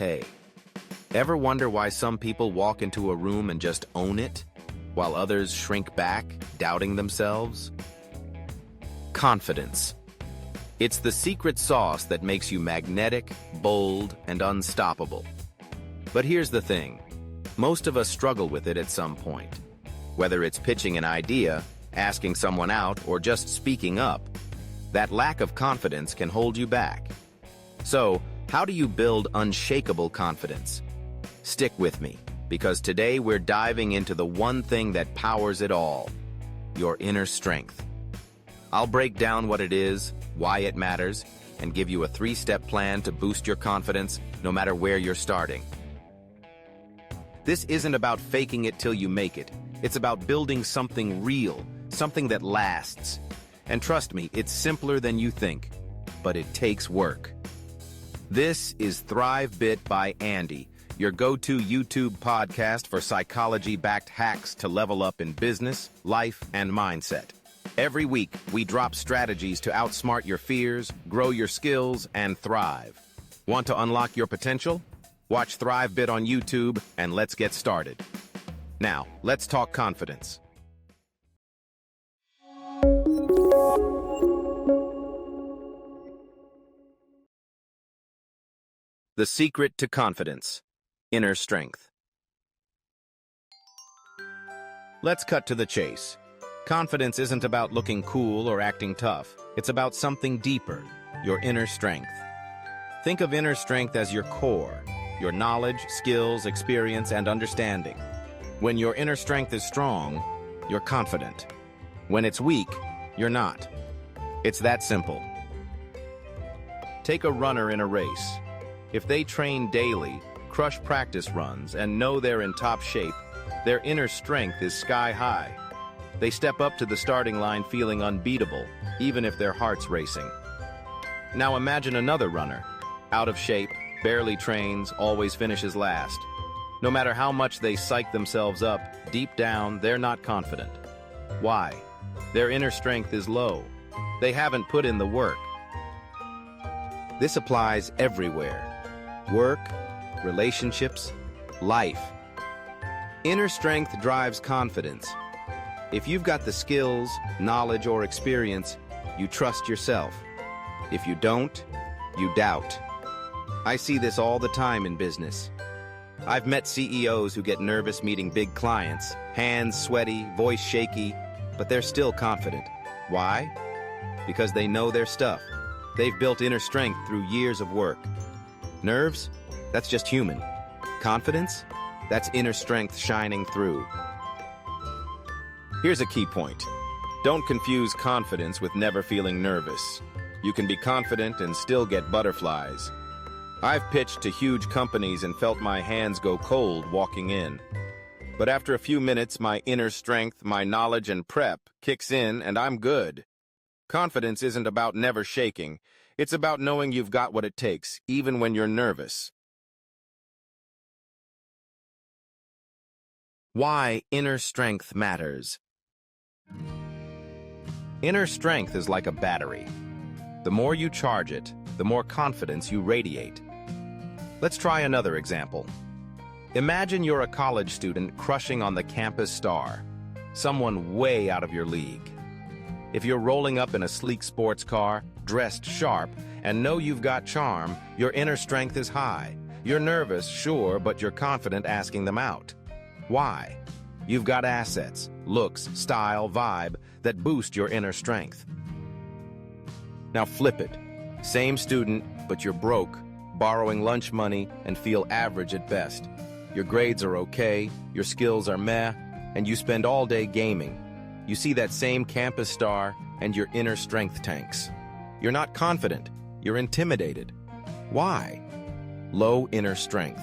Hey, ever wonder why some people walk into a room and just own it, while others shrink back, doubting themselves? Confidence. It's the secret sauce that makes you magnetic, bold, and unstoppable. But here's the thing. Most of us struggle with it at some point. Whether it's pitching an idea, asking someone out, or just speaking up, that lack of confidence can hold you back. So, how do you build unshakable confidence? Stick with me, because today we're diving into the one thing that powers it all, your inner strength. I'll break down what it is, why it matters, and give you a 3-step plan to boost your confidence no matter where you're starting. This isn't about faking it till you make it. It's about building something real, something that lasts. And trust me, it's simpler than you think, but it takes work. This is ThriveBit by Andy, your go-to YouTube podcast for psychology-backed hacks to level up in business, life, and mindset. Every week, we drop strategies to outsmart your fears, grow your skills, and thrive. Want to unlock your potential? Watch ThriveBit on YouTube, and let's get started. Now, let's talk confidence. The secret to confidence: inner strength. Let's cut to the chase. Confidence isn't about looking cool or acting tough. It's about something deeper, your inner strength. Think of inner strength as your core, your knowledge, skills, experience, and understanding. When your inner strength is strong, you're confident. When it's weak, you're not. It's that simple. Take a runner in a race. If they train daily, crush practice runs, and know they're in top shape, their inner strength is sky high. They step up to the starting line feeling unbeatable, even if their heart's racing. Now imagine another runner, out of shape, barely trains, always finishes last. No matter how much they psych themselves up, deep down, they're not confident. Why? Their inner strength is low. They haven't put in the work. This applies everywhere. Work, relationships, life. Inner strength drives confidence. If you've got the skills, knowledge, or experience, you trust yourself. If you don't, you doubt. I see this all the time in business. I've met CEOs who get nervous meeting big clients, hands sweaty, voice shaky, but they're still confident. Why? Because they know their stuff. They've built inner strength through years of work. Nerves? That's just human. Confidence? That's inner strength shining through. Here's a key point. Don't confuse confidence with never feeling nervous. You can be confident and still get butterflies. I've pitched to huge companies and felt my hands go cold walking in. But after a few minutes, my inner strength, my knowledge and prep kicks in and I'm good. Confidence isn't about never shaking. It's about knowing you've got what it takes, even when you're nervous. Why inner strength matters. Inner strength is like a battery. The more you charge it, the more confidence you radiate. Let's try another example. Imagine you're a college student crushing on the campus star, someone way out of your league. If you're rolling up in a sleek sports car, dressed sharp, and know you've got charm, your inner strength is high. You're nervous, sure, but you're confident asking them out. Why? You've got assets, looks, style, vibe that boost your inner strength. Now flip it. Same student, but you're broke, borrowing lunch money, and feel average at best. Your grades are okay, your skills are meh, and you spend all day gaming. You see that same campus star, and your inner strength tanks. You're not confident, you're intimidated. Why? Low inner strength.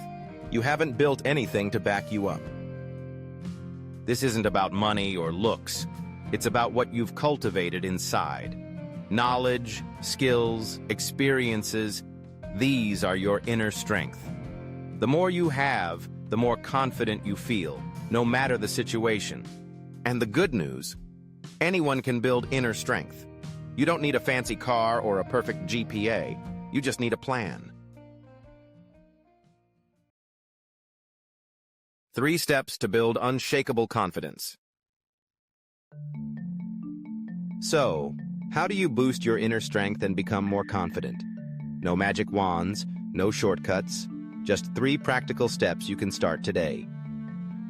You haven't built anything to back you up. This isn't about money or looks. It's about what you've cultivated inside. Knowledge, skills, experiences, these are your inner strength. The more you have, the more confident you feel, no matter the situation. And the good news, anyone can build inner strength. You don't need a fancy car or a perfect GPA. You just need a plan. 3 steps to build unshakable confidence. So, how do you boost your inner strength and become more confident? No magic wands, no shortcuts, just 3 practical steps you can start today.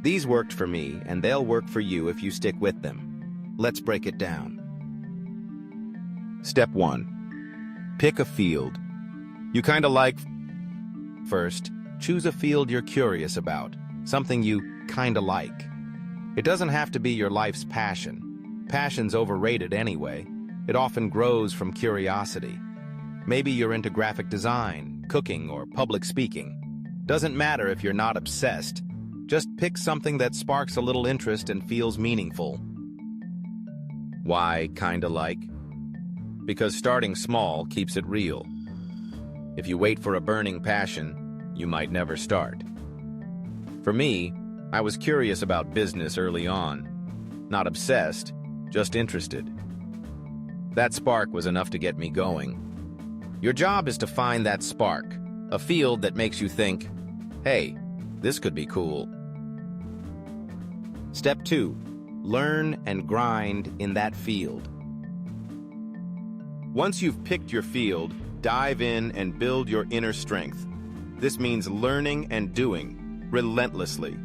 These worked for me, and they'll work for you if you stick with them. Let's break it down. Step 1. Pick a field you kinda like. First, choose a field you're curious about, something you kinda like. It doesn't have to be your life's passion. Passion's overrated anyway. It often grows from curiosity. Maybe you're into graphic design, cooking, or public speaking. Doesn't matter if you're not obsessed. Just pick something that sparks a little interest and feels meaningful. Why kinda like? Because starting small keeps it real. If you wait for a burning passion, you might never start. For me, I was curious about business early on. Not obsessed, just interested. That spark was enough to get me going. Your job is to find that spark, a field that makes you think, hey, this could be cool. Step 2. Learn and grind in that field. Once you've picked your field, dive in and build your inner strength. This means learning and doing, relentlessly.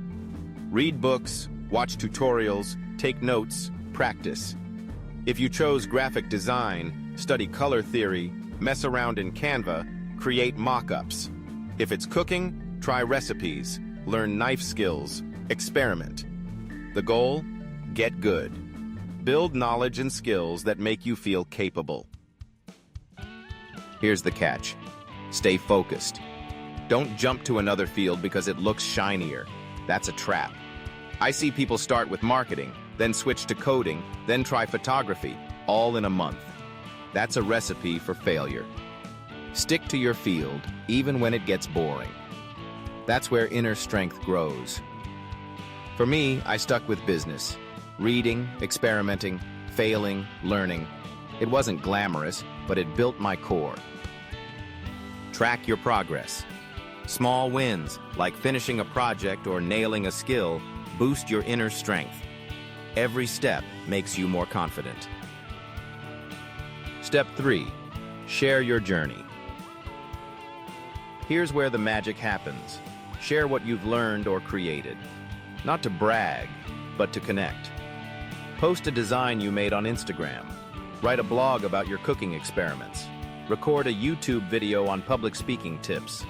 Read books, watch tutorials, take notes, practice. If you chose graphic design, study color theory, mess around in Canva, create mock-ups. If it's cooking, try recipes, learn knife skills, experiment. The goal? Get good. Build knowledge and skills that make you feel capable. Here's the catch. Stay focused. Don't jump to another field because it looks shinier. That's a trap. I see people start with marketing, then switch to coding, then try photography, all in a month. That's a recipe for failure. Stick to your field, even when it gets boring. That's where inner strength grows. For me, I stuck with business. Reading, experimenting, failing, learning. It wasn't glamorous, but it built my core. Track your progress. Small wins, like finishing a project or nailing a skill, boost your inner strength. Every step makes you more confident. Step 3. Share your journey. Here's where the magic happens. Share what you've learned or created. Not to brag, but to connect. Post a design you made on Instagram. Write a blog about your cooking experiments. Record a YouTube video on public speaking tips.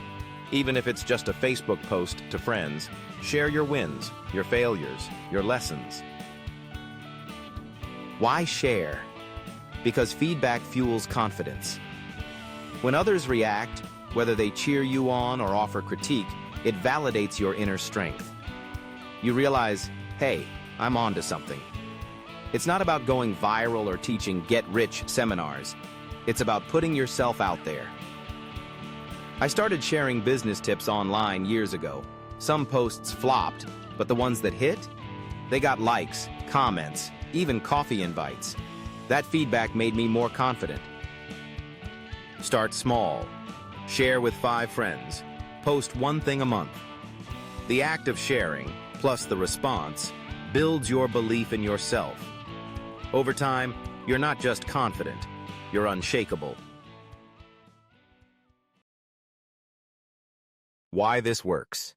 Even if it's just a Facebook post to friends, share your wins, your failures, your lessons. Why share? Because feedback fuels confidence. When others react, whether they cheer you on or offer critique, it validates your inner strength. You realize, hey, I'm onto something. It's not about going viral or teaching get-rich seminars. It's about putting yourself out there. I started sharing business tips online years ago. Some posts flopped, but the ones that hit, they got likes, comments, even coffee invites. That feedback made me more confident. Start small. Share with 5 friends. Post 1 thing a month. The act of sharing, plus the response, builds your belief in yourself. Over time, you're not just confident, you're unshakable. Why this works.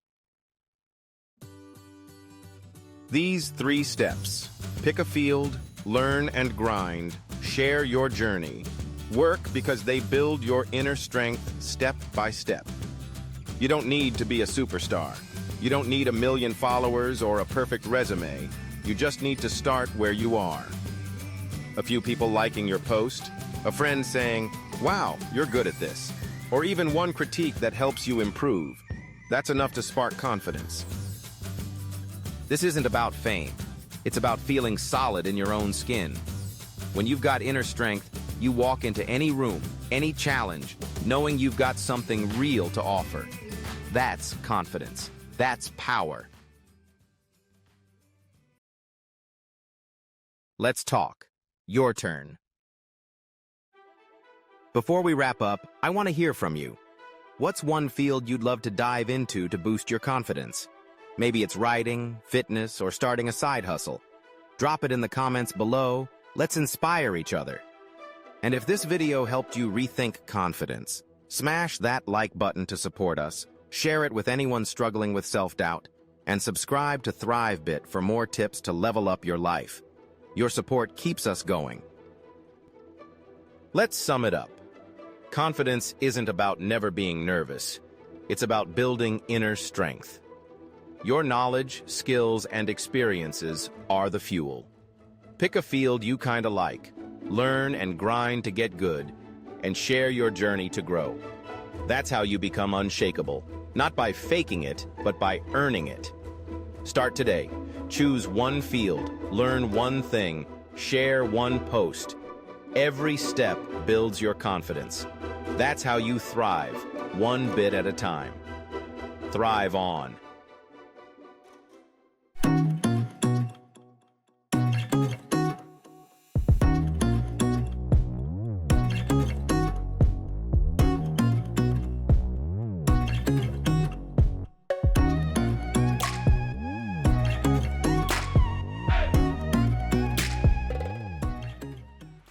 These 3 steps, pick a field, learn and grind, share your journey, work because they build your inner strength step by step. You don't need to be a superstar. You don't need 1 million followers or a perfect resume. You just need to start where you are. A few people liking your post, a friend saying, wow, you're good at this, or even one critique that helps you improve. That's enough to spark confidence. This isn't about fame. It's about feeling solid in your own skin. When you've got inner strength, you walk into any room, any challenge, knowing you've got something real to offer. That's confidence. That's power. Let's talk. Your turn. Before we wrap up, I want to hear from you. What's one field you'd love to dive into to boost your confidence? Maybe it's writing, fitness, or starting a side hustle. Drop it in the comments below. Let's inspire each other. And if this video helped you rethink confidence, smash that like button to support us, share it with anyone struggling with self-doubt, and subscribe to ThriveBit for more tips to level up your life. Your support keeps us going. Let's sum it up. Confidence isn't about never being nervous. It's about building inner strength. Your knowledge, skills, and experiences are the fuel. Pick a field you kinda like, learn and grind to get good, and share your journey to grow. That's how you become unshakable, not by faking it, but by earning it. Start today. Choose one field, learn one thing, share one post. Every step builds your confidence. That's how you thrive, one bit at a time. Thrive on.